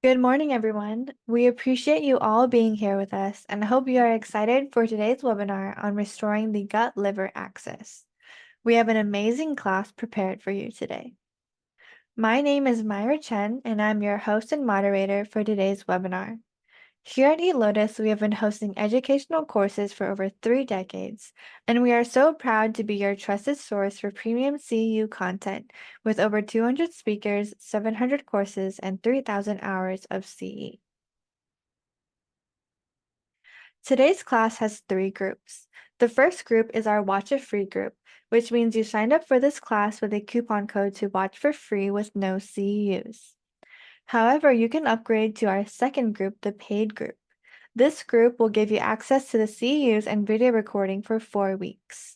Good morning, everyone. We appreciate you all being here with us and hope you are excited for today's webinar on restoring the gut-liver axis. We have an amazing class prepared for you today. My name is Myra Chen, and I'm your host and moderator for today's webinar. Here at eLotus, we have been hosting educational courses for over 3 decades, and we are so proud to be your trusted source for premium CEU content with over 200 speakers, 700 courses, and 3,000 hours of CE. Today's class has 3 groups. The first group is our Watch It Free group, which means you signed up for this class with a coupon code to watch for free with no CEUs. However, you can upgrade to our second group, the paid group. This group will give you access to the CEUs and video recording for 4 weeks.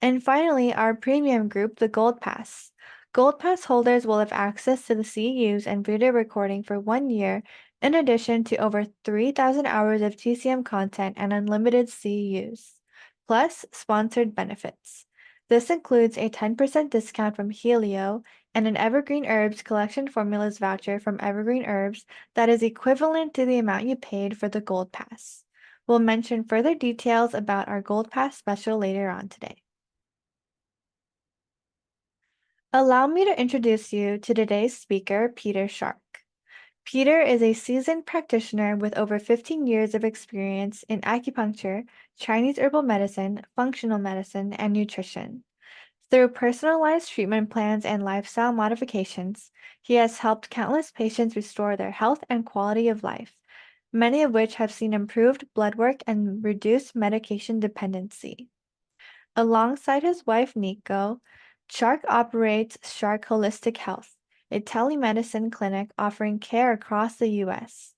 And finally, our premium group, the Gold Pass. Gold Pass holders will have access to the CEUs and video recording for 1 year, in addition to over 3,000 hours of TCM content and unlimited CEUs, plus sponsored benefits. This includes a 10% discount from Helio and an Evergreen Herbs Collection Formulas voucher from Evergreen Herbs that is equivalent to the amount you paid for the Gold Pass. We'll mention further details about our Gold Pass special later on today. Allow me to introduce you to today's speaker, Peter Shark. Peter is a seasoned practitioner with over 15 years of experience in acupuncture, Chinese herbal medicine, functional medicine, and nutrition. Through personalized treatment plans and lifestyle modifications, he has helped countless patients restore their health and quality of life, many of which have seen improved blood work and reduced medication dependency. Alongside his wife Nico, Shark operates Shark Holistic Health, a telemedicine clinic offering care across the U.S.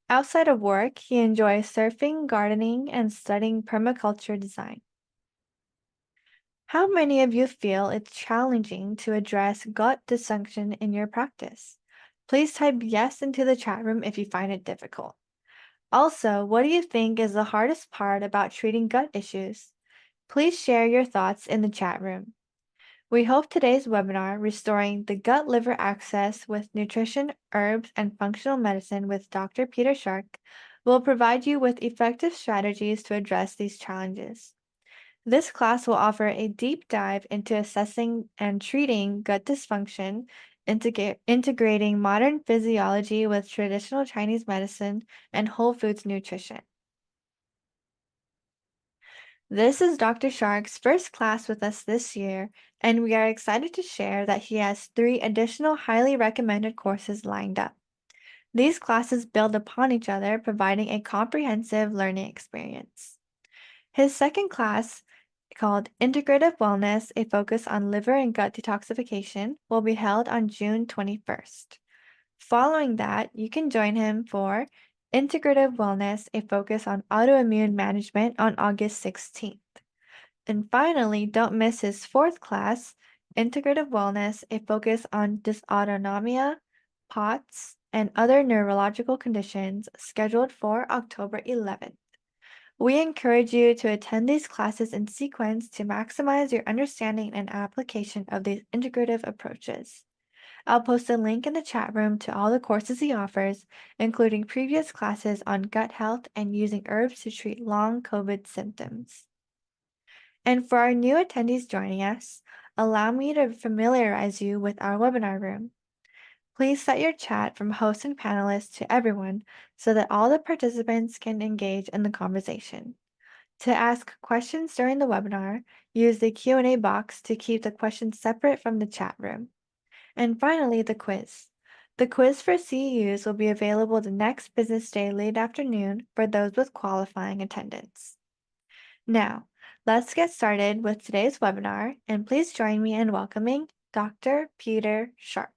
Outside of work, he enjoys surfing, gardening, and studying permaculture design. How many of you feel it's challenging to address gut dysfunction in your practice? Please type yes into the chat room if you find it difficult. Also, what do you think is the hardest part about treating gut issues? Please share your thoughts in the chat room. We hope today's webinar, Restoring the Gut-Liver Axis with Nutrition, Herbs, and Functional Medicine with Dr. Peter Shark, will provide you with effective strategies to address these challenges. This class will offer a deep dive into assessing and treating gut dysfunction, integrating modern physiology with traditional Chinese medicine and whole foods nutrition. This is Dr. Shark's first class with us this year, and we are excited to share that he has 3 additional highly recommended courses lined up. These classes build upon each other, providing a comprehensive learning experience. His second class, called Integrative Wellness, a focus on liver and gut detoxification, will be held on June 21st. Following that, you can join him for Integrative Wellness, a focus on autoimmune management on August 16th. And finally, don't miss his fourth class, Integrative Wellness, a focus on dysautonomia, POTS, and other neurological conditions, scheduled for October 11th. We encourage you to attend these classes in sequence to maximize your understanding and application of these integrative approaches. I'll post a link in the chat room to all the courses he offers, including previous classes on gut health and using herbs to treat long COVID symptoms. And for our new attendees joining us, allow me to familiarize you with our webinar room. Please set your chat from host and panelists to everyone so that all the participants can engage in the conversation. To ask questions during the webinar, use the Q&A box to keep the questions separate from the chat room. And finally, the quiz. The quiz for CEUs will be available the next business day late afternoon for those with qualifying attendance. Now, let's get started with today's webinar, and please join me in welcoming Dr. Peter Shark.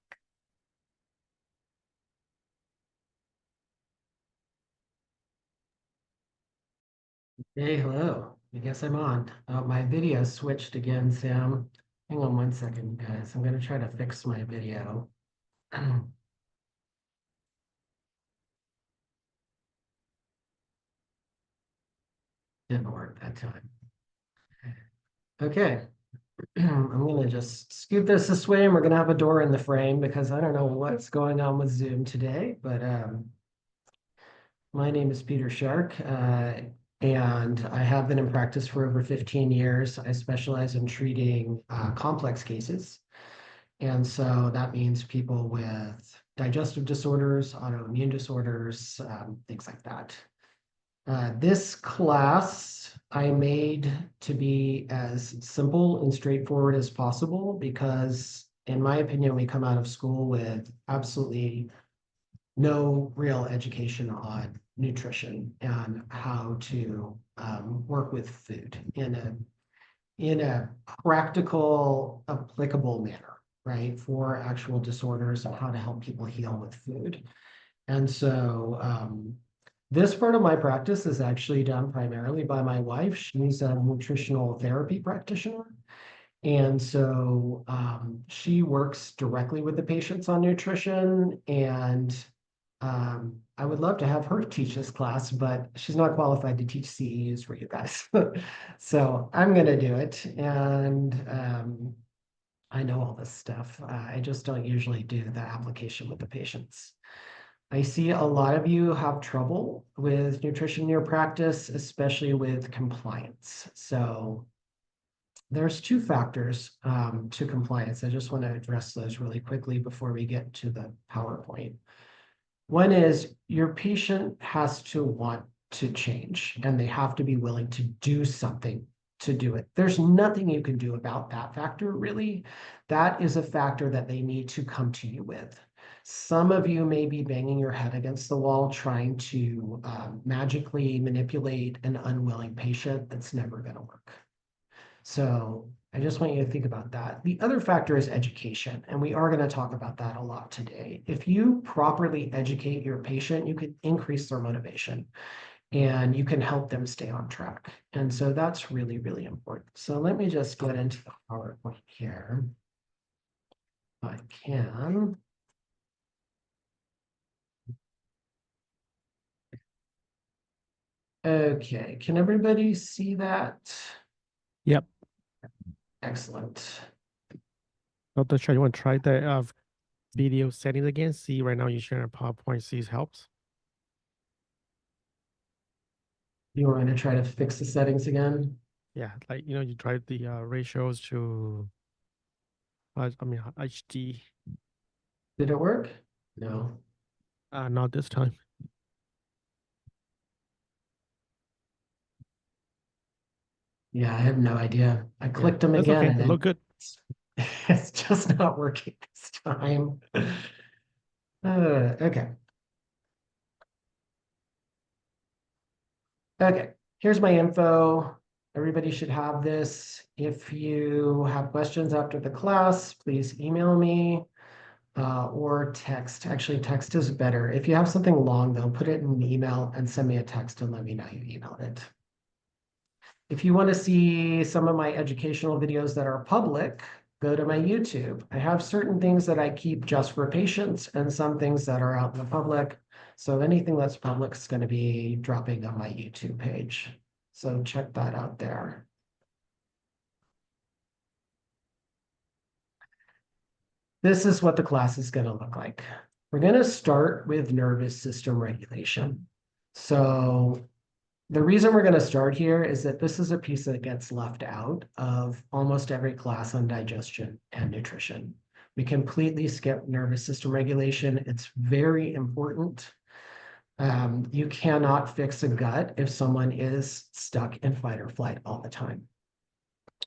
Hey, hello. I guess I'm on. My video switched again, Sam. Hang on one second, guys. I'm going to try to fix my video. Didn't work that time. Okay. I'm gonna just scoot this way and we're gonna have a door in the frame because I don't know what's going on with Zoom today, but my name is Peter Shark, and I have been in practice for over 15 years. I specialize in treating complex cases. And so that means people with digestive disorders, autoimmune disorders, things like that. This class I made to be as simple and straightforward as possible because, in my opinion, we come out of school with absolutely no real education on nutrition and how to work with food in a practical, applicable manner, right, for actual disorders and how to help people heal with food. And so this part of my practice is actually done primarily by my wife. She's a nutritional therapy practitioner. And so she works directly with the patients on nutrition. And I would love to have her teach this class, but she's not qualified to teach CEUs for you guys. So I'm going to do it. And I know all this stuff. I just don't usually do the application with the patients. I see a lot of you have trouble with nutrition in your practice, especially with compliance. So there's two factors to compliance. I just want to address those really quickly before we get to the PowerPoint. One is your patient has to want to change and they have to be willing to do something to do it. There's nothing you can do about that factor, really. That is a factor that they need to come to you with. Some of you may be banging your head against the wall trying to magically manipulate an unwilling patient. That's never going to work. So I just want you to think about that. The other factor is education, and we are going to talk about that a lot today. If you properly educate your patient, you can increase their motivation and you can help them stay on track. And so that's really, really important. So let me just get into the PowerPoint here. If I can. Okay, can everybody see that? Yep. Excellent. Dr. Shah, you want to try the video settings again? See, right now you're sharing a PowerPoint. See, it helps. You want me to try to fix the settings again? Yeah, like, you drive the ratios to, HD. Did it work? No. Not this time. Yeah, I have no idea. I clicked them That's again okay. and It look good. it's just not working this time. Okay. Okay, here's my info. Everybody should have this. If you have questions after the class, please email me or text. Actually, text is better. If you have something long, though, put it in an email and send me a text and let me know you emailed it. If you want to see some of my educational videos that are public, go to my YouTube. I have certain things that I keep just for patients and some things that are out in the public. So anything that's public is going to be dropping on my YouTube page. So check that out there. This is what the class is going to look like. We're going to start with nervous system regulation. So the reason we're going to start here is that this is a piece that gets left out of almost every class on digestion and nutrition. We completely skip nervous system regulation. It's very important. You cannot fix a gut if someone is stuck in fight or flight all the time.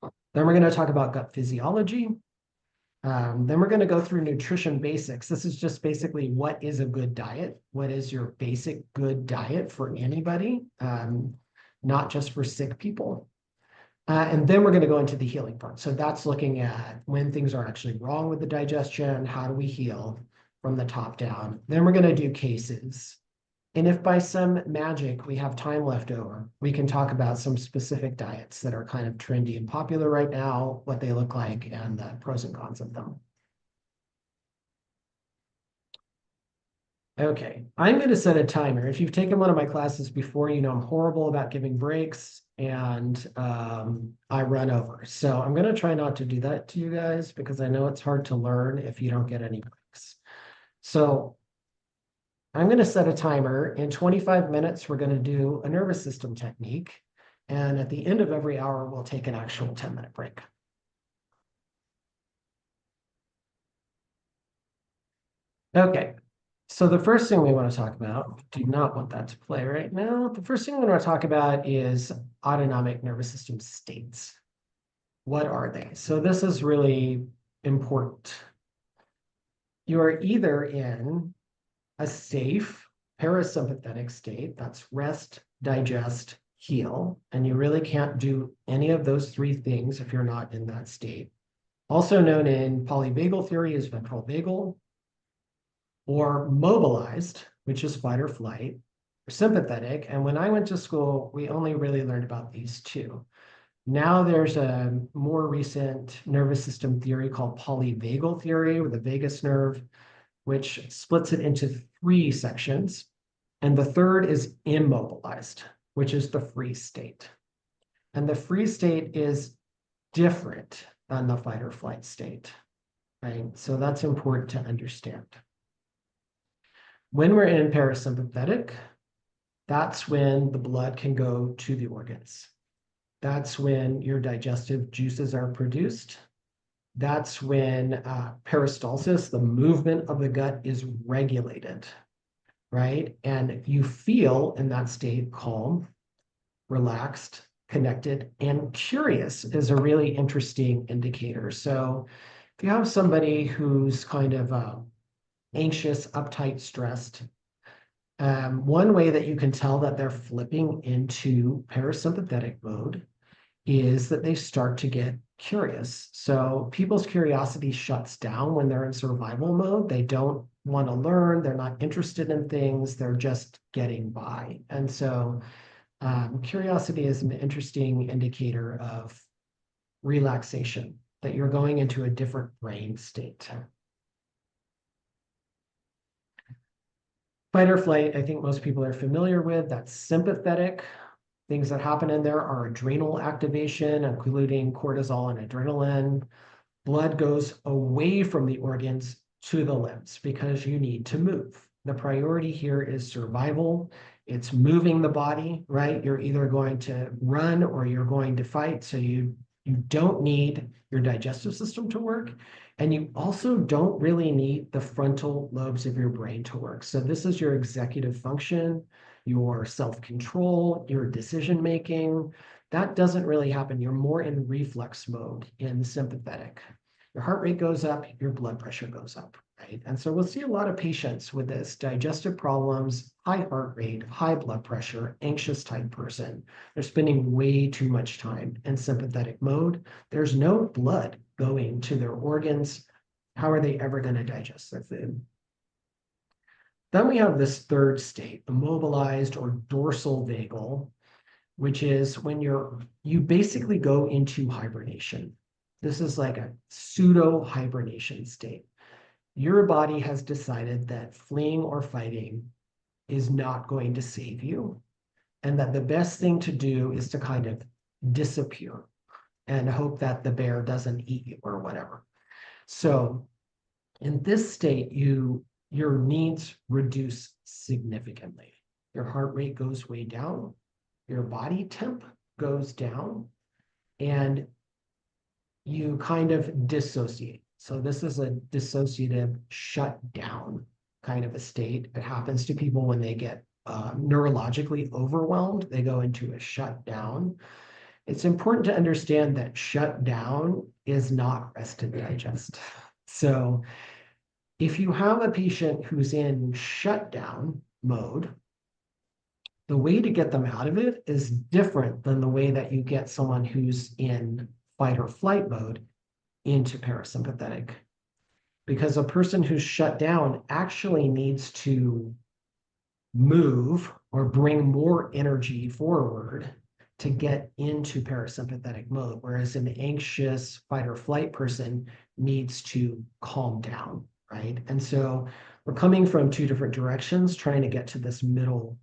Then we're going to talk about gut physiology. Then we're going to go through nutrition basics. This is just basically what is a good diet? What is your basic good diet for anybody, not just for sick people? And then we're going to go into the healing part. So that's looking at when things are actually wrong with the digestion, how do we heal from the top down? Then we're going to do cases. And if by some magic we have time left over, we can talk about some specific diets that are kind of trendy and popular right now, what they look like, and the pros and cons of them. Okay, I'm going to set a timer. If you've taken one of my classes before, you know I'm horrible about giving breaks and I run over. So I'm going to try not to do that to you guys because I know it's hard to learn if you don't get any breaks. So I'm going to set a timer. In 25 minutes, we're going to do a nervous system technique. And at the end of every hour, we'll take an actual 10-minute break. Okay, so the first thing we want to talk about, do not want that to play right now. The first thing we want to talk about is autonomic nervous system states. What are they? So this is really important. You are either in a safe parasympathetic state, that's rest, digest, heal, and you really can't do any of those three things if you're not in that state. Also known in polyvagal theory as ventral vagal, or mobilized, which is fight or flight, or sympathetic. And when I went to school, we only really learned about these two. Now there's a more recent nervous system theory called polyvagal theory with the vagus nerve, which splits it into three sections. And the third is immobilized, which is the free state. And the free state is different than the fight or flight state, right? So that's important to understand. When we're in parasympathetic, that's when the blood can go to the organs. That's when your digestive juices are produced. That's when peristalsis, the movement of the gut, is regulated, right? And you feel in that state calm, relaxed, connected, and curious is a really interesting indicator. So if you have somebody who's kind of anxious, uptight, stressed, one way that you can tell that they're flipping into parasympathetic mode is that they start to get curious. So people's curiosity shuts down when they're in survival mode. They don't want to learn. They're not interested in things. They're just getting by. And so curiosity is an interesting indicator of relaxation, that you're going into a different brain state. Fight or flight, I think most people are familiar with. That's sympathetic. Things that happen in there are adrenal activation, including cortisol and adrenaline. Blood goes away from the organs to the limbs because you need to move. The priority here is survival. It's moving the body, right? You're either going to run or you're going to fight. So you don't need your digestive system to work. And you also don't really need the frontal lobes of your brain to work. So this is your executive function, your self-control, your decision-making. That doesn't really happen. You're more in reflex mode in sympathetic. Your heart rate goes up, your blood pressure goes up, right? And so we'll see a lot of patients with this digestive problems, high heart rate, high blood pressure, anxious type person. They're spending way too much time in sympathetic mode. There's no blood going to their organs. How are they ever going to digest their food? Then we have this third state, immobilized or dorsal vagal, which is when you basically go into hibernation. This is like a pseudo hibernation state. Your body has decided that fleeing or fighting is not going to save you, and that the best thing to do is to kind of disappear and hope that the bear doesn't eat you or whatever. So in this state, your needs reduce significantly. Your heart rate goes way down, your body temp goes down, and you kind of dissociate. So this is a dissociative shutdown kind of a state. It happens to people when they get neurologically overwhelmed. They go into a shutdown. It's important to understand that shutdown is not rest and digest. So if you have a patient who's in shutdown mode, the way to get them out of it is different than the way that you get someone who's in fight or flight mode into parasympathetic. Because a person who's shut down actually needs to move or bring more energy forward to get into parasympathetic mode, whereas an anxious fight or flight person needs to calm down, right? And so we're coming from two different directions, trying to get to this middle,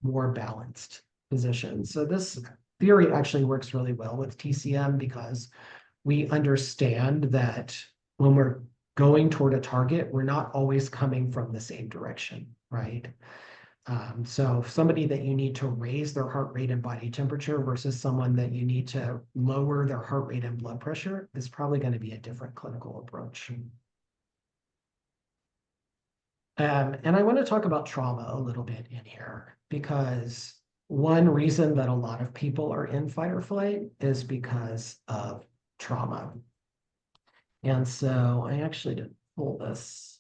more balanced position. So this theory actually works really well with TCM because we understand that when we're going toward a target, we're not always coming from the same direction, right? So somebody that you need to raise their heart rate and body temperature versus someone that you need to lower their heart rate and blood pressure is probably going to be a different clinical approach. And I want to talk about trauma a little bit in here because one reason that a lot of people are in fight or flight is because of trauma. And so I actually didn't pull this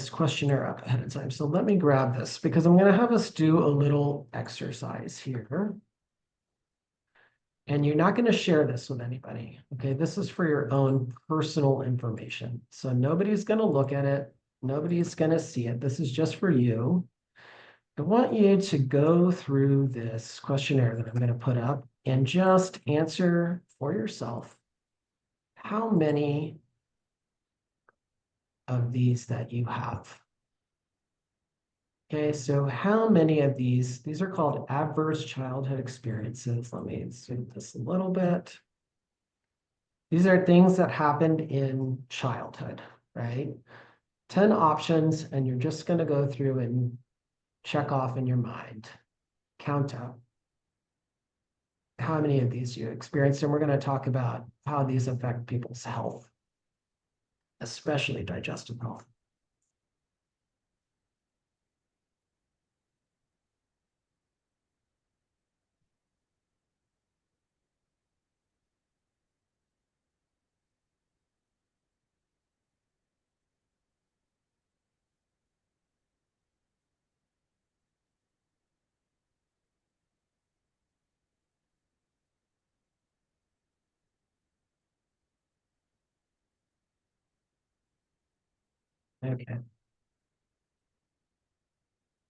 questionnaire up ahead of time. So let me grab this because I'm going to have us do a little exercise here. And you're not going to share this with anybody. Okay, this is for your own personal information. So nobody's going to look at it. Nobody's going to see it. This is just for you. I want you to go through this questionnaire that I'm going to put up and just answer for yourself how many of these that you have. Okay, so how many of these are called adverse childhood experiences. Let me zoom this a little bit. These are things that happened in childhood, right? 10 options, and you're just going to go through and check off in your mind, count up how many of these you experienced. And we're going to talk about how these affect people's health, especially digestive health. Okay.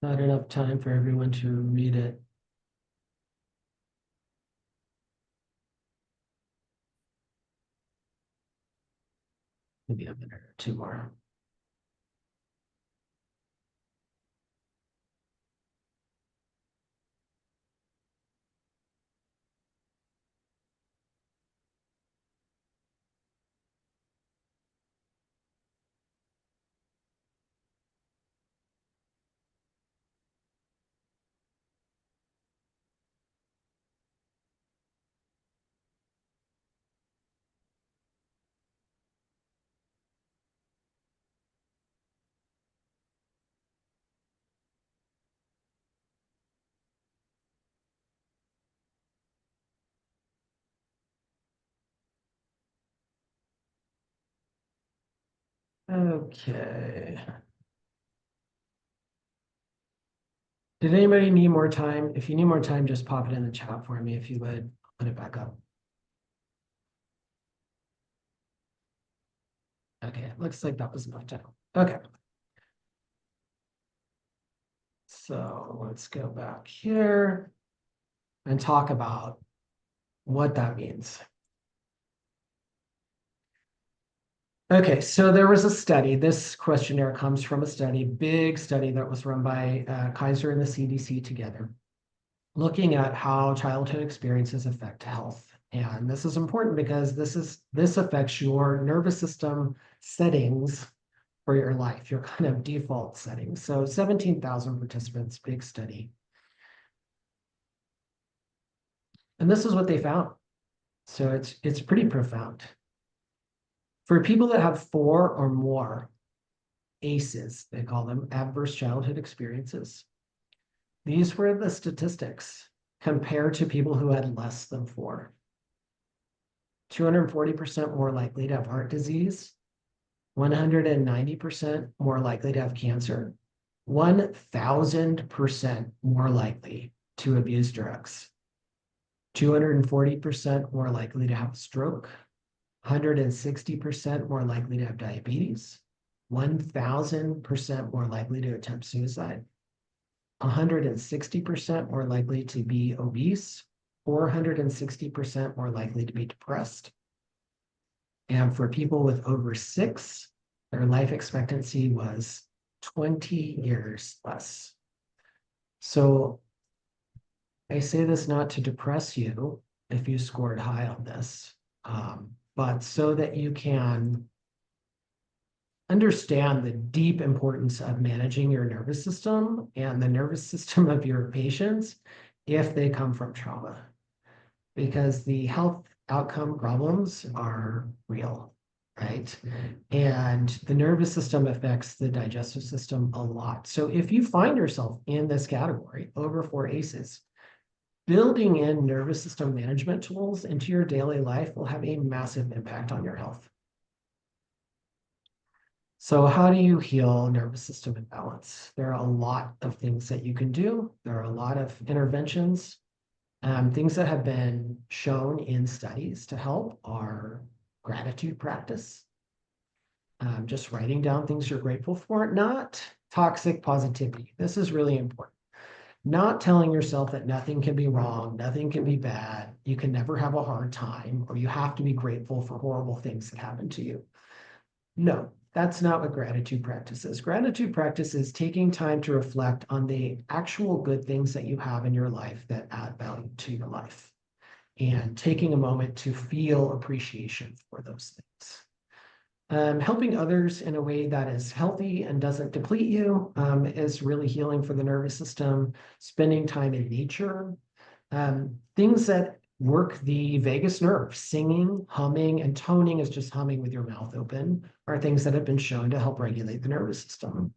Not enough time for everyone to read it. Maybe a minute or two more. Okay. Did anybody need more time? If you need more time, just pop it in the chat for me if you would. Put it back up. Okay, it looks like that was enough time. Okay. So let's go back here and talk about what that means. Okay, so there was a study. This questionnaire comes from a study, big study that was run by Kaiser and the CDC together, looking at how childhood experiences affect health. And this is important because this affects your nervous system settings for your life, your kind of default settings. So 17,000 participants, big study. And this is what they found. So it's pretty profound. For people that have 4 or more ACEs, they call them adverse childhood experiences, these were the statistics compared to people who had less than 4. 240% more likely to have heart disease, 190% more likely to have cancer, 1,000% more likely to abuse drugs, 240% more likely to have a stroke, 160% more likely to have diabetes, 1,000% more likely to attempt suicide, 160% more likely to be obese, 460% more likely to be depressed. And for people with over 6, their life expectancy was 20 years less. So I say this not to depress you if you scored high on this, but so that you can understand the deep importance of managing your nervous system and the nervous system of your patients if they come from trauma, because the health outcome problems are real, right? And the nervous system affects the digestive system a lot. So if you find yourself in this category, over 4 ACEs, building in nervous system management tools into your daily life will have a massive impact on your health. So how do you heal nervous system imbalance? There are a lot of things that you can do. There are a lot of interventions. Things that have been shown in studies to help are gratitude practice, just writing down things you're grateful for, not toxic positivity. This is really important. Not telling yourself that nothing can be wrong, nothing can be bad, you can never have a hard time, or you have to be grateful for horrible things that happen to you. No, that's not what gratitude practice is. Gratitude practice is taking time to reflect on the actual good things that you have in your life that add value to your life, and taking a moment to feel appreciation for those things. Helping others in a way that is healthy and doesn't deplete you is really healing for the nervous system. Spending time in nature, things that work the vagus nerve, singing, humming, and toning is just humming with your mouth open, are things that have been shown to help regulate the nervous system.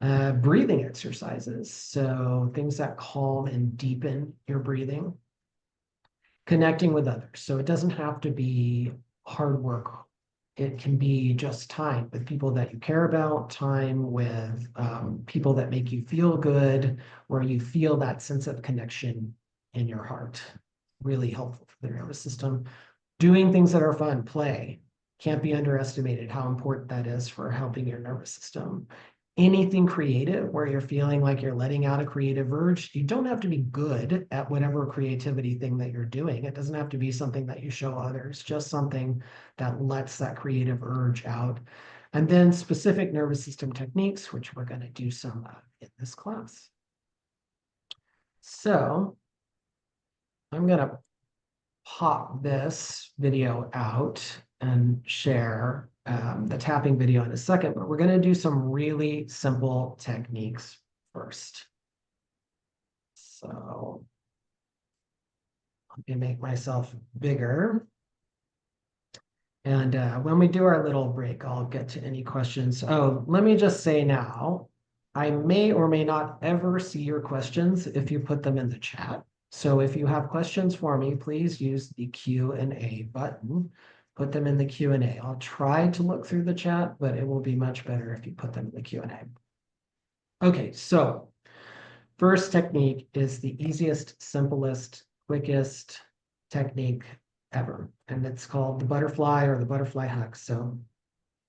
Breathing exercises, so things that calm and deepen your breathing. Connecting with others, so it doesn't have to be hard work. It can be just time with people that you care about, time with people that make you feel good, where you feel that sense of connection in your heart. Really helpful for the nervous system. Doing things that are fun, play. Can't be underestimated how important that is for helping your nervous system. Anything creative where you're feeling like you're letting out a creative urge, you don't have to be good at whatever creativity thing that you're doing. It doesn't have to be something that you show others, just something that lets that creative urge out. And then specific nervous system techniques, which we're going to do some of in this class. So I'm going to pop this video out and share the tapping video in a second, but we're going to do some really simple techniques first. So let me make myself bigger. And when we do our little break, I'll get to any questions. Oh, let me just say now, I may or may not ever see your questions if you put them in the chat. So if you have questions for me, please use the Q&A button. Put them in the Q&A. I'll try to look through the chat, but it will be much better if you put them in the Q&A. Okay, so first technique is the easiest, simplest, quickest technique ever. And it's called the butterfly or the butterfly hug. So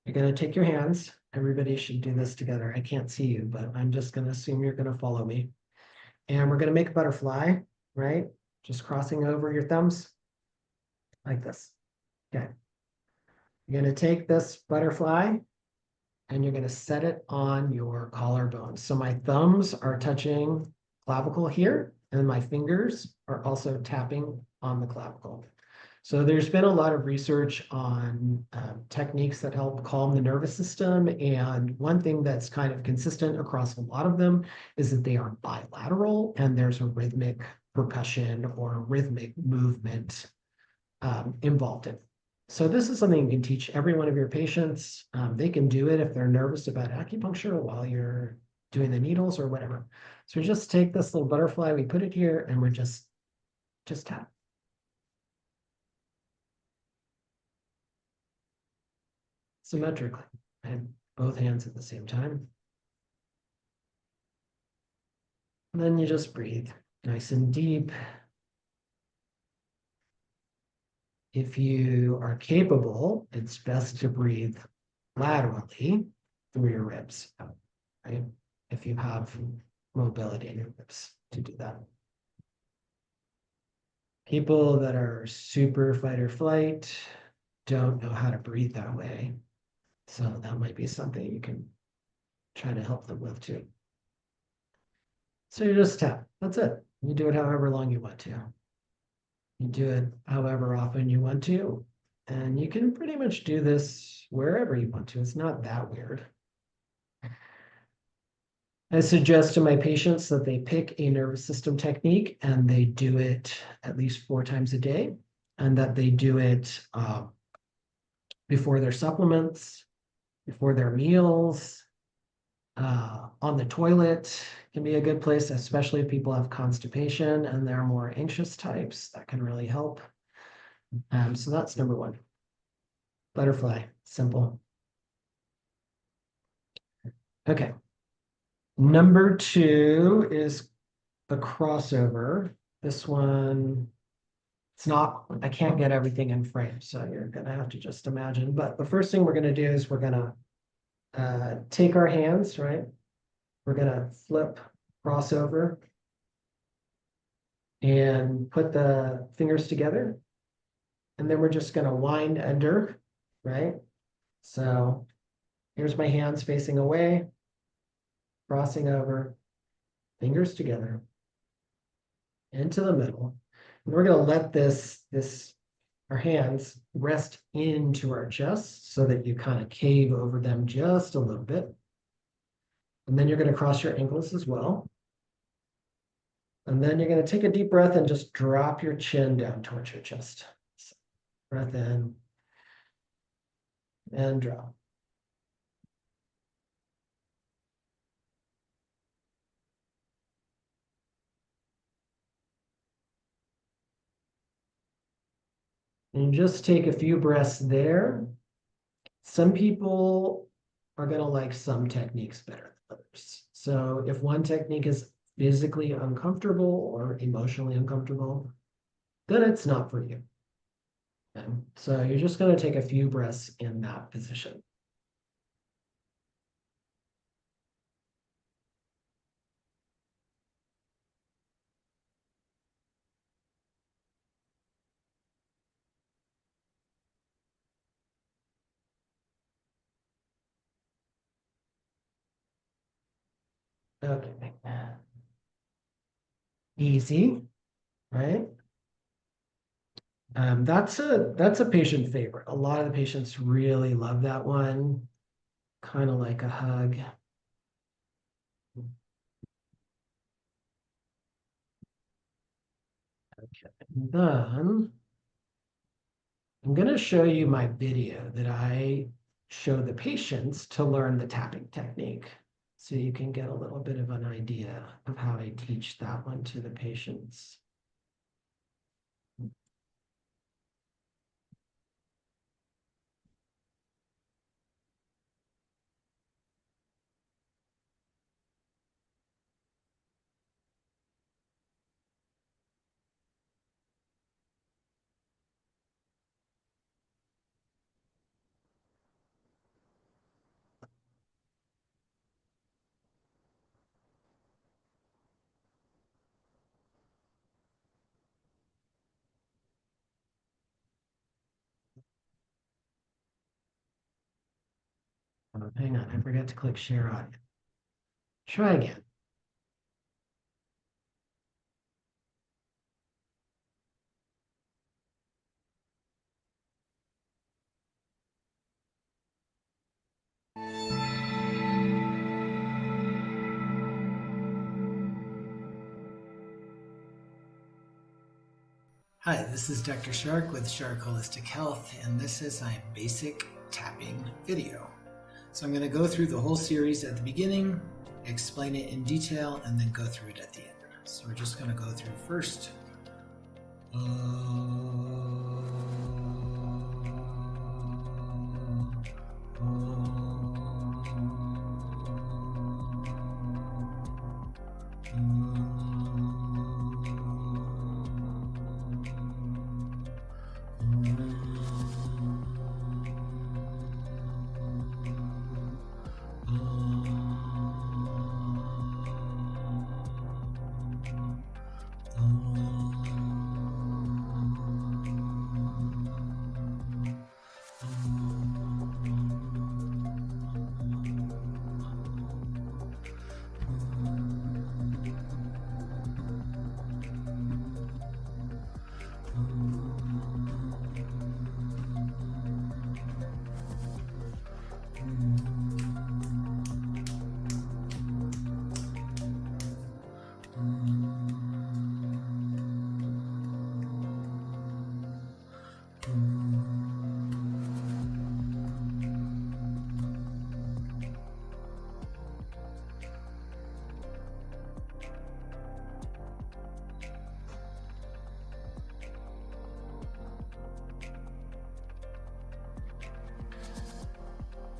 you're going to take your hands. Everybody should do this together. I can't see you, but I'm just going to assume you're going to follow me. And we're going to make a butterfly, right? Just crossing over your thumbs like this. Okay. You're going to take this butterfly and you're going to set it on your collarbone. So my thumbs are touching clavicle here, and my fingers are also tapping on the clavicle. So there's been a lot of research on techniques that help calm the nervous system. And one thing that's kind of consistent across a lot of them is that they are bilateral and there's a rhythmic percussion or rhythmic movement involved in it. So this is something you can teach every one of your patients. They can do it if they're nervous about acupuncture while you're doing the needles or whatever. So we just take this little butterfly, we put it here, and we're just tap. Symmetrically, and both hands at the same time. And then you just breathe nice and deep. If you are capable, it's best to breathe laterally through your ribs, right? If you have mobility in your ribs to do that. People that are super fight or flight, don't know how to breathe that way. So that might be something you can try to help them with too. So you just tap. That's it. You do it however long you want to. You do it however often you want to. And you can pretty much do this wherever you want to. It's not that weird. I suggest to my patients that they pick a nervous system technique and they do it at least 4 times a day, and that they do it before their supplements, before their meals, on the toilet can be a good place, especially if people have constipation and they're more anxious types. That can really help. So that's number 1. Butterfly, simple. Okay. Number 2 is the crossover. This one, it's not, I can't get everything in frame, so you're gonna have to just imagine. But the first thing we're gonna do is we're gonna take our hands, right? We're gonna flip crossover and put the fingers together. And then we're just gonna wind under, right? So here's my hands facing away, crossing over, fingers together, into the middle. And we're gonna let our hands rest into our chest so that you kind of cave over them just a little bit. And then you're gonna cross your ankles as well. And then you're gonna take a deep breath and just drop your chin down towards your chest. So, breath in and drop. And just take a few breaths there. Some people are going to like some techniques better than others. So if one technique is physically uncomfortable or emotionally uncomfortable, then it's not for you. Okay? So you're just going to take a few breaths in that position. Okay. Easy, right? That's a patient favorite. A lot of the patients really love that one. Kind of like a hug. Okay. Then I'm going to show you my video that I show the patients to learn the tapping technique. So you can get a little bit of an idea of how I teach that one to the patients. Oh, hang on, I forgot to click share audio. Try again. Hi, this is Dr. Shark with Shark Holistic Health, and this is my basic tapping video. So I'm going to go through the whole series at the beginning, explain it in detail, and then go through it at the end. So we're just going to go through first.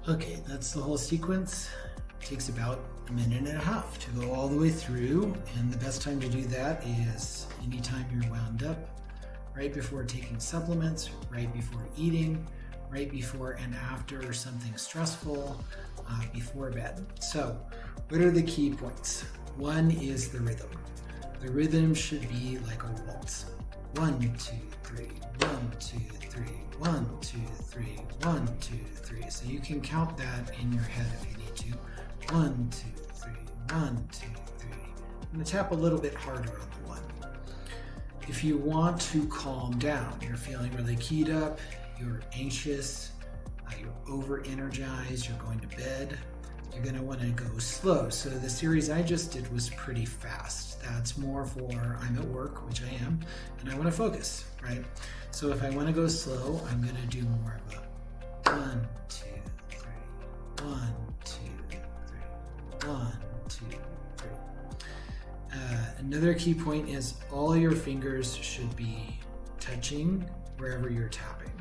Okay, that's the whole sequence. It takes about a minute and a half to go all the way through, and the best time to do that is anytime you're wound up, right before taking supplements, right before eating, right before and after something stressful, before bed. So, what are the key points? One is the rhythm. The rhythm should be like a waltz. 1, 2, 3, 1, 2, 3, 1, 2, 3, 1, 2, 3. So you can count that in your head if you need to. 1, 2, 3, 1, 2, 3. I'm going to tap a little bit harder on the 1. If you want to calm down, you're feeling really keyed up, you're anxious, you're over-energized, you're going to bed, you're going to want to go slow. So the series I just did was pretty fast. That's more for I'm at work, which I am, and I want to focus, right? So if I want to go slow, I'm going to do more of a 1, 2, 3, 1, 2, 3, 1, 2, 3. Another key point is all your fingers should be touching wherever you're tapping.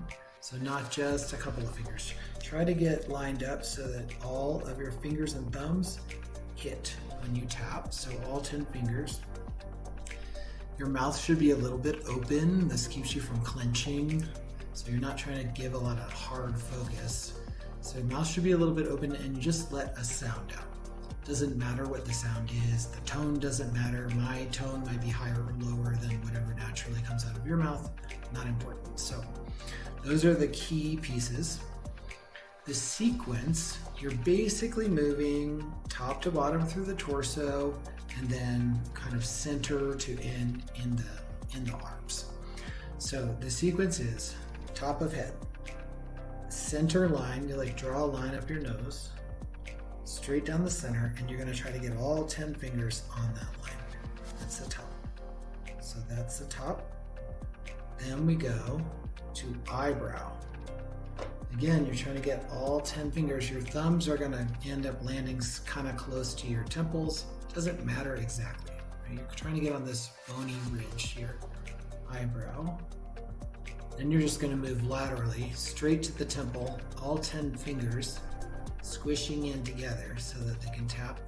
So not just a couple of fingers. Try to get lined up so that all of your fingers and thumbs hit when you tap. So all 10 fingers. Your mouth should be a little bit open. This keeps you from clenching. So you're not trying to give a lot of hard focus. So your mouth should be a little bit open and you just let a sound out. Doesn't matter what the sound is. The tone doesn't matter. My tone might be higher or lower than whatever naturally comes out of your mouth. Not important. So those are the key pieces. The sequence, you're basically moving top to bottom through the torso and then kind of center to end in the arms. So the sequence is top of head, center line, you like draw a line up your nose, straight down the center, and you're going to try to get all 10 fingers on that line. That's the top. So that's the top. Then we go to eyebrow. Again, you're trying to get all 10 fingers. Your thumbs are going to end up landing kind of close to your temples. Doesn't matter exactly. Right? You're trying to get on this bony ridge here. Eyebrow. Then you're just going to move laterally straight to the temple, all 10 fingers squishing in together so that they can tap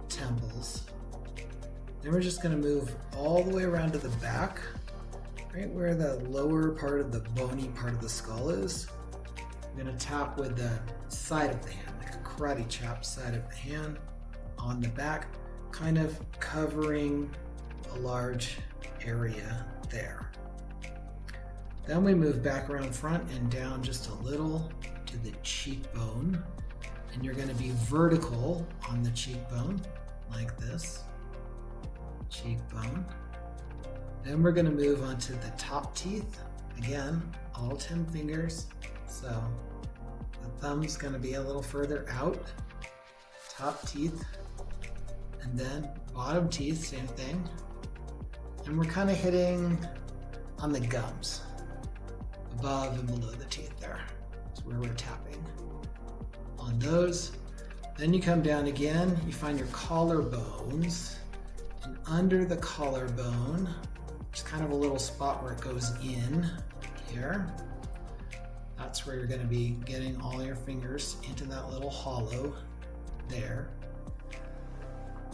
temples. Then we're just going to move all the way around to the back, right where the lower part of the bony part of the skull is. I'm going to tap with the side of the hand, like a karate chop side of the hand on the back, kind of covering a large area there. Then we move back around front and down just a little to the cheekbone, and you're going to be vertical on the cheekbone like this. Cheekbone. Then we're going to move on to the top teeth. Again, all 10 fingers. So the thumb's going to be a little further out. Top teeth. And then bottom teeth, same thing. And we're kind of hitting on the gums, above and below the teeth there. That's where we're tapping on those. Then you come down again, you find your collarbones, and under the collarbone, there's kind of a little spot where it goes in here. That's where you're going to be getting all your fingers into that little hollow there.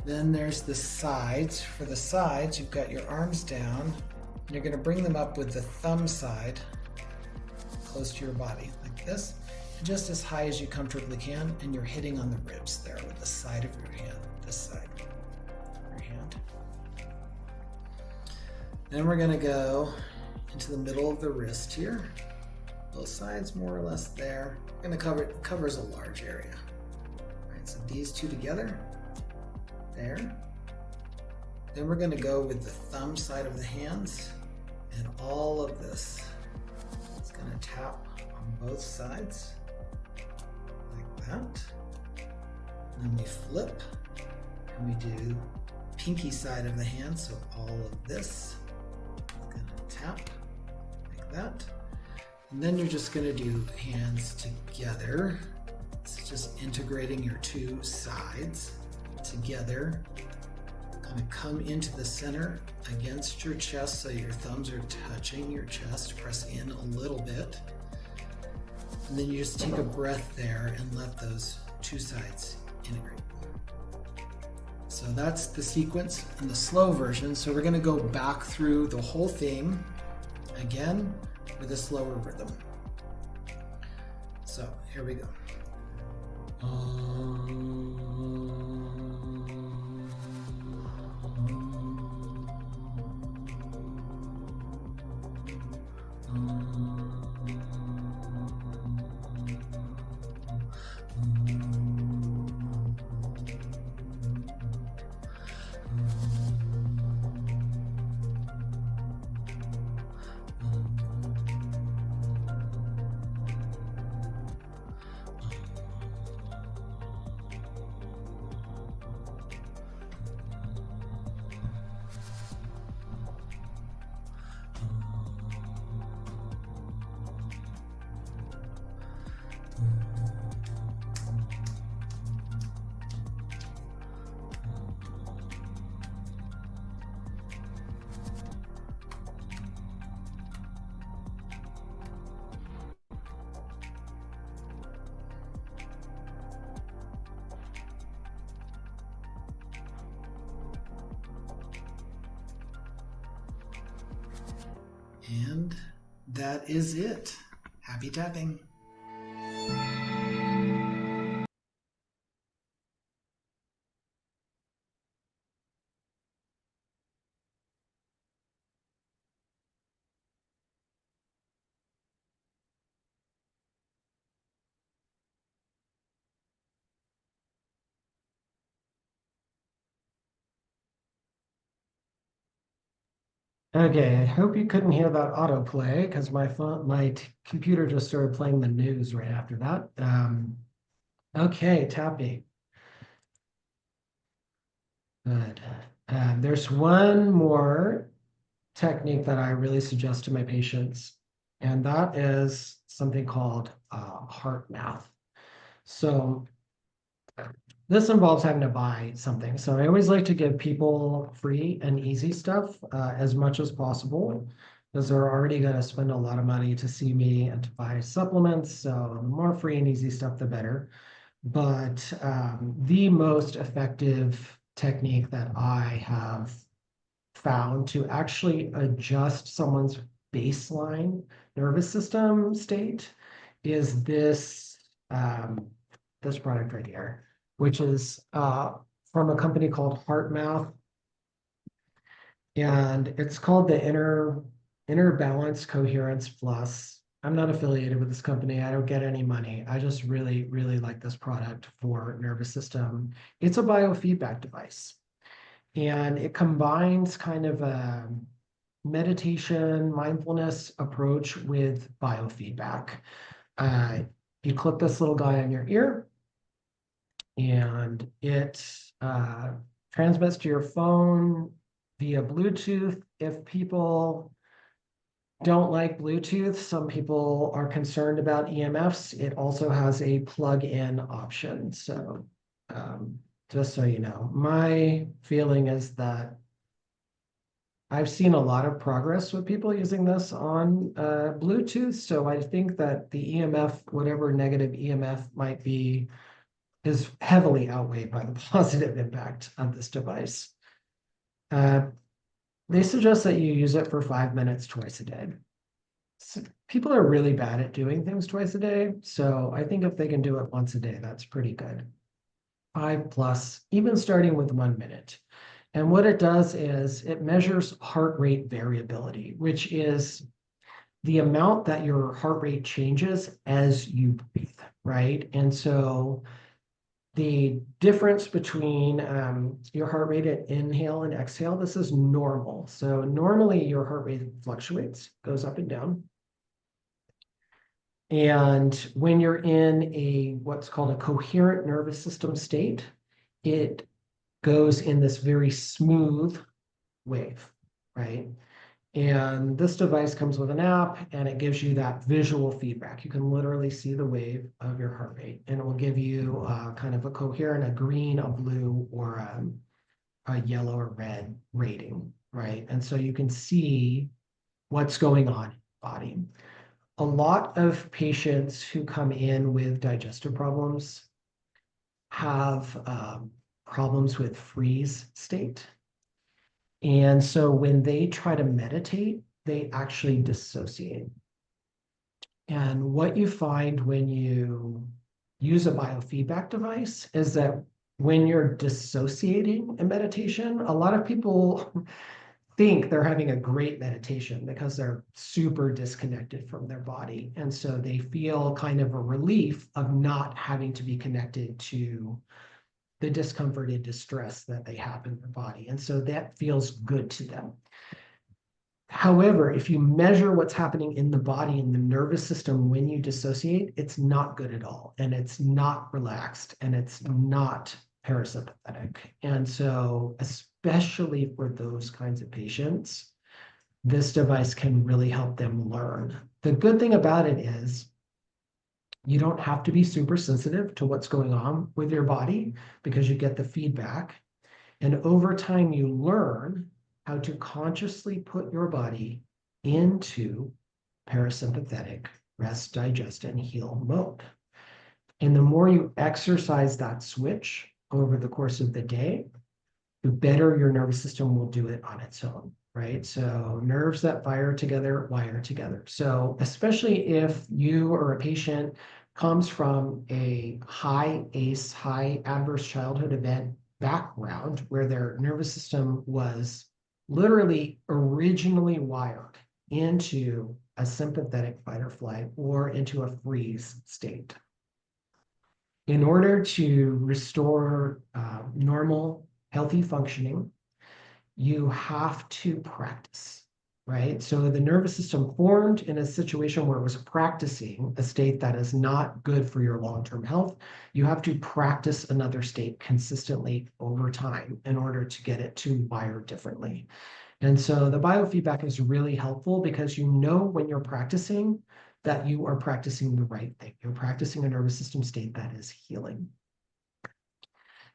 Then there's the sides. For the sides, you've got your arms down, and you're going to bring them up with the thumb side close to your body, like this, and just as high as you comfortably can, and you're hitting on the ribs there with the side of your hand, this side of your hand. Then we're going to go into the middle of the wrist here. Both sides more or less there. We're going to cover it covers a large area. All right, so these two together, there. Then we're going to go with the thumb side of the hands, and all of this is going to tap on both sides like that. And then we flip and we do pinky side of the hand, so all of this is going to tap like that. And then you're just going to do hands together. It's just integrating your two sides together. Kind of come into the center against your chest so your thumbs are touching your chest. Press in a little bit. And then you just take a breath there and let those two sides integrate. So that's the sequence and the slow version. So we're going to go back through the whole thing again with a slower rhythm. So here we go. And that is it. Happy tapping. Okay, I hope you couldn't hear that autoplay because my computer just started playing the news right after that. Okay, tapping. Good. There's one more technique that I really suggest to my patients, and that is something called heart math. So this involves having to buy something. So I always like to give people free and easy stuff as much as possible because they're already going to spend a lot of money to see me and to buy supplements. So the more free and easy stuff, the better. But the most effective technique that I have found to actually adjust someone's baseline nervous system state is this product right here, which is from a company called HeartMath, and it's called the Inner Balance Coherence Plus. I'm not affiliated with this company. I don't get any money. I just really, really like this product for nervous system. It's a biofeedback device, and it combines kind of a meditation, mindfulness approach with biofeedback. You clip this little guy on your ear, and it transmits to your phone via Bluetooth. If people don't like Bluetooth, some people are concerned about EMFs. It also has a plug-in option. So just so you know, my feeling is that I've seen a lot of progress with people using this on Bluetooth. So I think that the EMF, whatever negative EMF might be, is heavily outweighed by the positive impact of this device. They suggest that you use it for 5 minutes twice a day. So people are really bad at doing things twice a day. So I think if they can do it once a day, that's pretty good. 5 plus, even starting with 1 minute. And what it does is it measures heart rate variability, which is the amount that your heart rate changes as you breathe, right? And so the difference between your heart rate at inhale and exhale, this is normal. So normally your heart rate fluctuates, goes up and down. And when you're in what's called a coherent nervous system state, it goes in this very smooth wave, right? And this device comes with an app, and it gives you that visual feedback. You can literally see the wave of your heart rate, and it will give you kind of a coherent, a green, a blue, or a yellow or red rating, right? And so you can see what's going on in the body. a lot of patients who come in with digestive problems have problems with freeze state. And so when they try to meditate, they actually dissociate. And what you find when you use a biofeedback device is that when you're dissociating in meditation, a lot of people think they're having a great meditation because they're super disconnected from their body. And so they feel kind of a relief of not having to be connected to the discomfort and distress that they have in their body. And so that feels good to them. However, if you measure what's happening in the body and the nervous system when you dissociate, it's not good at all. And it's not relaxed and it's not parasympathetic. And so, especially for those kinds of patients, this device can really help them learn. The good thing about it is you don't have to be super sensitive to what's going on with your body because you get the feedback. And over time, you learn how to consciously put your body into parasympathetic rest, digest, and heal mode. And the more you exercise that switch over the course of the day, the better your nervous system will do it on its own, right? So nerves that fire together, wire together. So especially if you or a patient comes from a high ACE, high adverse childhood event background where their nervous system was literally originally wired into a sympathetic fight or flight or into a freeze state. In order to restore normal, healthy functioning, you have to practice, right? So the nervous system formed in a situation where it was practicing a state that is not good for your long-term health. You have to practice another state consistently over time in order to get it to wire differently. And so the biofeedback is really helpful because you know when you're practicing that you are practicing the right thing. You're practicing a nervous system state that is healing.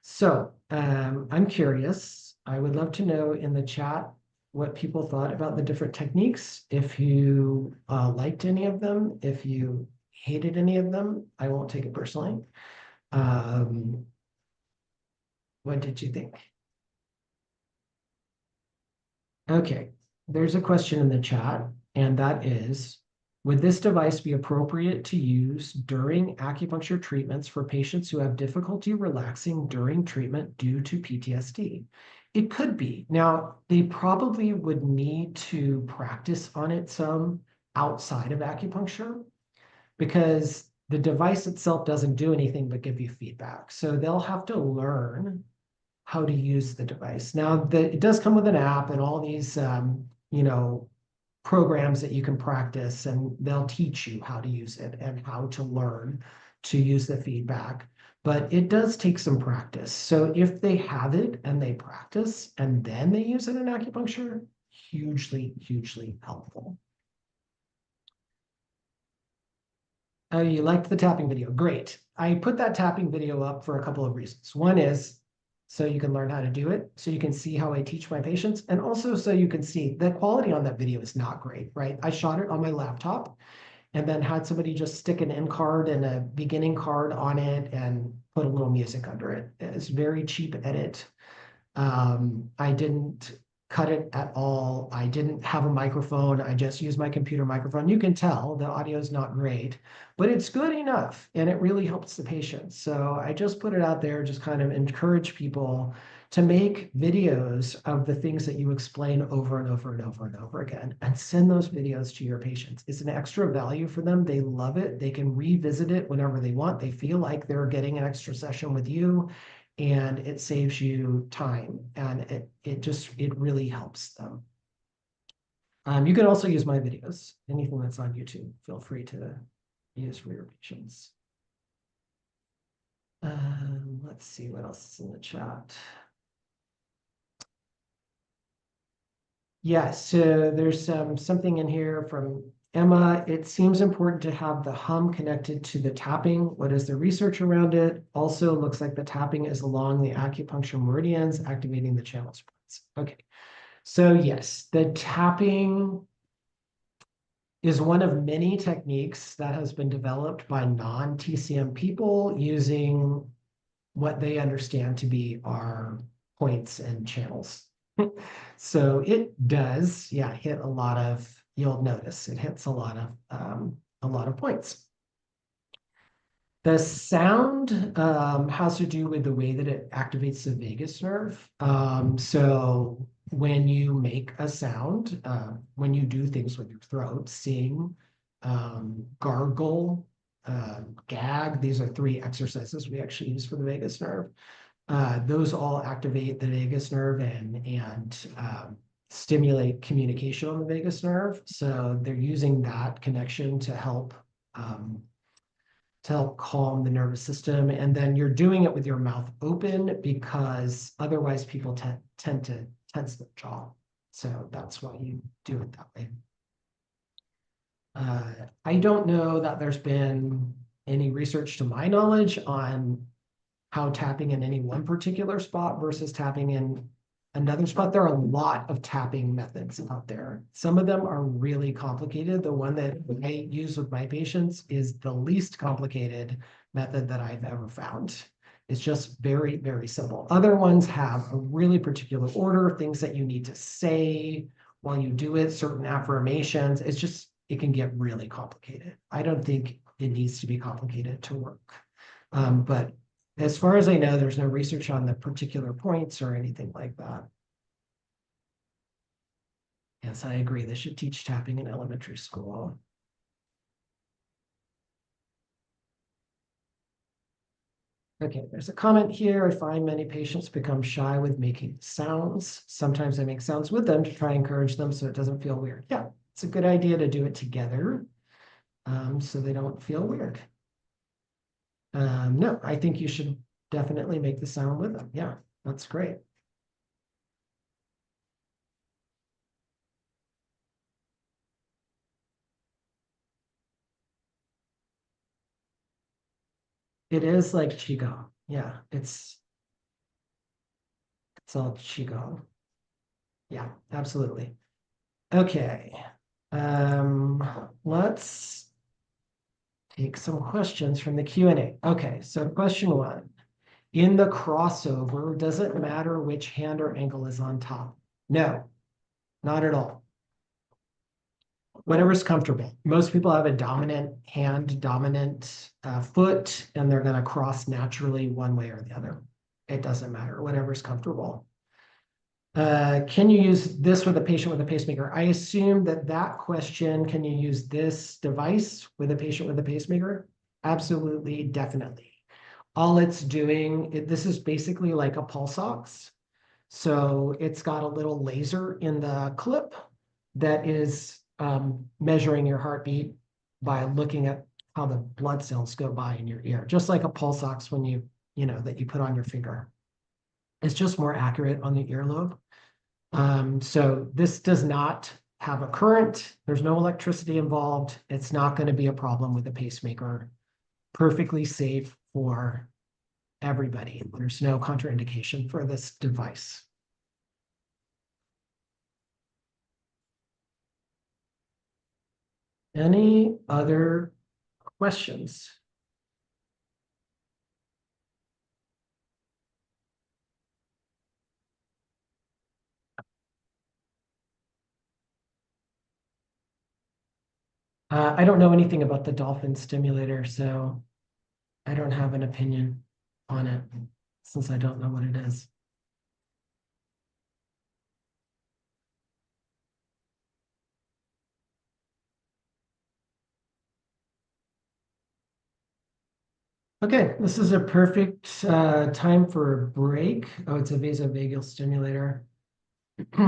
So I'm curious. I would love to know in the chat what people thought about the different techniques. If you liked any of them, if you hated any of them, I won't take it personally. What did you think? Okay, there's a question in the chat, and that is, would this device be appropriate to use during acupuncture treatments for patients who have difficulty relaxing during treatment due to PTSD? It could be. Now, they probably would need to practice on it some outside of acupuncture because the device itself doesn't do anything but give you feedback. So they'll have to learn how to use the device. Now, it does come with an app and all these, programs that you can practice, and they'll teach you how to use it and how to learn to use the feedback. But it does take some practice. So if they have it and they practice and then they use it in acupuncture, hugely, hugely helpful. Oh, you liked the tapping video. Great. I put that tapping video up for a couple of reasons. One is so you can learn how to do it, so you can see how I teach my patients, and also so you can see the quality on that video is not great, right? I shot it on my laptop and then had somebody just stick an end card and a beginning card on it and put a little music under it. It's very cheap edit. I didn't cut it at all. I didn't have a microphone. I just used my computer microphone. You can tell the audio is not great, but it's good enough and it really helps the patient. So I just put it out there, just kind of encourage people to make videos of the things that you explain over and over and over and over again, and send those videos to your patients. It's an extra value for them. They love it. They can revisit it whenever they want. They feel like they're getting an extra session with you, and it saves you time, and it really helps them. You can also use my videos. Anything that's on YouTube, feel free to use for your patients. Let's see what else is in the chat. Yeah, so there's something in here from Emma. It seems important to have the hum connected to the tapping. What is the research around it? Also looks like the tapping is along the acupuncture meridians, activating the channel spreads. Okay, so yes, the tapping is one of many techniques that has been developed by non-TCM people using what they understand to be our points and channels. So it does, yeah, hit a lot of, you'll notice it hits a lot of points. The sound has to do with the way that it activates the vagus nerve. So when you make a sound, when you do things with your throat, sing, gargle, gag, these are 3 exercises we actually use for the vagus nerve. Those all activate the vagus nerve and stimulate communication on the vagus nerve. So they're using that connection to help calm the nervous system. And then you're doing it with your mouth open because otherwise people tend to tense their jaw. So that's why you do it that way. I don't know that there's been any research to my knowledge on how tapping in any one particular spot versus tapping in another spot. There are a lot of tapping methods out there. Some of them are really complicated. The one that I use with my patients is the least complicated method that I've ever found. It's just very, very simple. Other ones have a really particular order, things that you need to say while you do it, certain affirmations. It can get really complicated. I don't think it needs to be complicated to work. But as far as I know, there's no research on the particular points or anything like that. Yes, I agree. They should teach tapping in elementary school. Okay, there's a comment here. I find many patients become shy with making sounds. Sometimes I make sounds with them to try and encourage them so it doesn't feel weird. Yeah, it's a good idea to do it together so they don't feel weird. No, I think you should definitely make the sound with them. Yeah, that's great. It is like Qigong. Yeah, it's all Qigong. Yeah, absolutely. Okay. Let's take some questions from the Q&A. Okay, so question 1. In the crossover, does it matter which hand or ankle is on top? No, not at all. Whatever's comfortable. Most people have a dominant hand, dominant foot, and they're going to cross naturally one way or the other. It doesn't matter, whatever's comfortable. Can you use this with a patient with a pacemaker? I assume that question, can you use this device with a patient with a pacemaker? Absolutely, definitely. All it's doing, this is basically like a pulse ox. So it's got a little laser in the clip that is measuring your heartbeat by looking at how the blood cells go by in your ear, just like a pulse ox when that you put on your finger. It's just more accurate on the earlobe. So this does not have a current. There's no electricity involved. It's not going to be a problem with a pacemaker. Perfectly safe for everybody. There's no contraindication for this device. Any other questions? I don't know anything about the dolphin stimulator, so I don't have an opinion on it since I don't know what it is. Okay, this is a perfect time for a break. Oh, it's a vasovagal stimulator.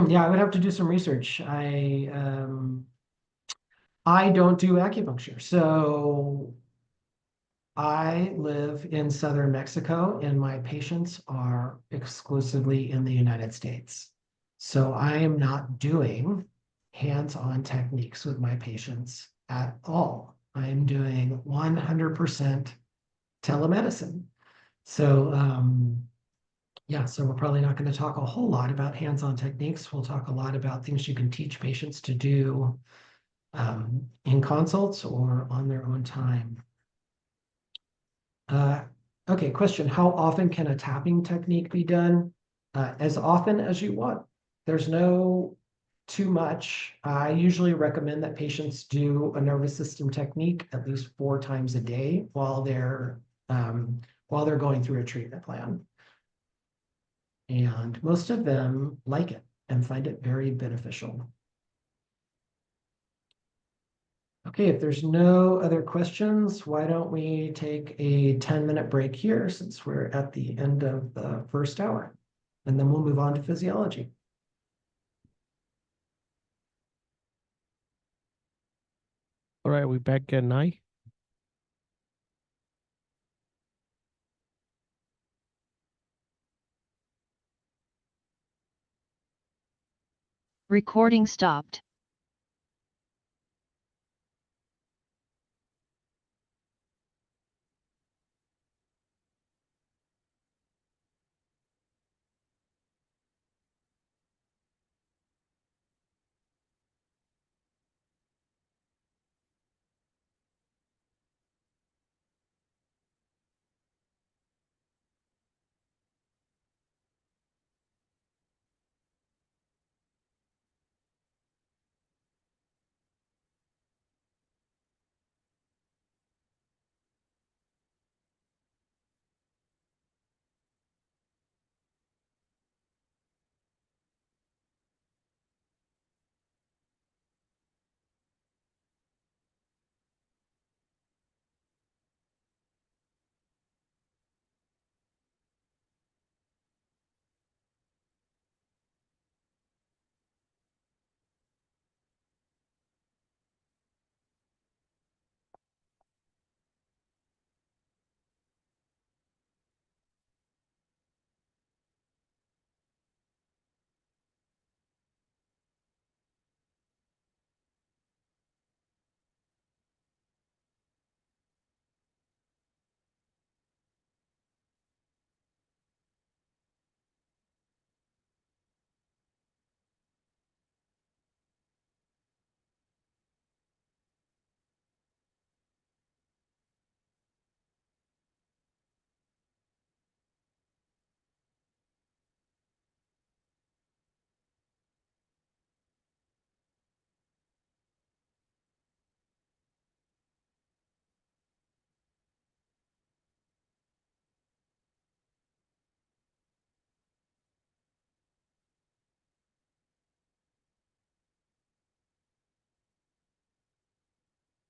Yeah, I would have to do some research. I don't do acupuncture, so I live in southern Mexico and my patients are exclusively in the United States. So I am not doing hands-on techniques with my patients at all. I am doing 100% telemedicine. So yeah, so we're probably not going to talk a whole lot about hands-on techniques. We'll talk a lot about things you can teach patients to do in consults or on their own time. Okay, question. How often can a tapping technique be done? As often as you want. There's no too much. I usually recommend that patients do a nervous system technique at least 4 times a day while they're going through a treatment plan. And most of them like it and find it very beneficial. Okay, if there's no other questions, why don't we take a 10-minute break here since we're at the end of the first hour, and then we'll move on to physiology. All right, we back at 9. Recording stopped.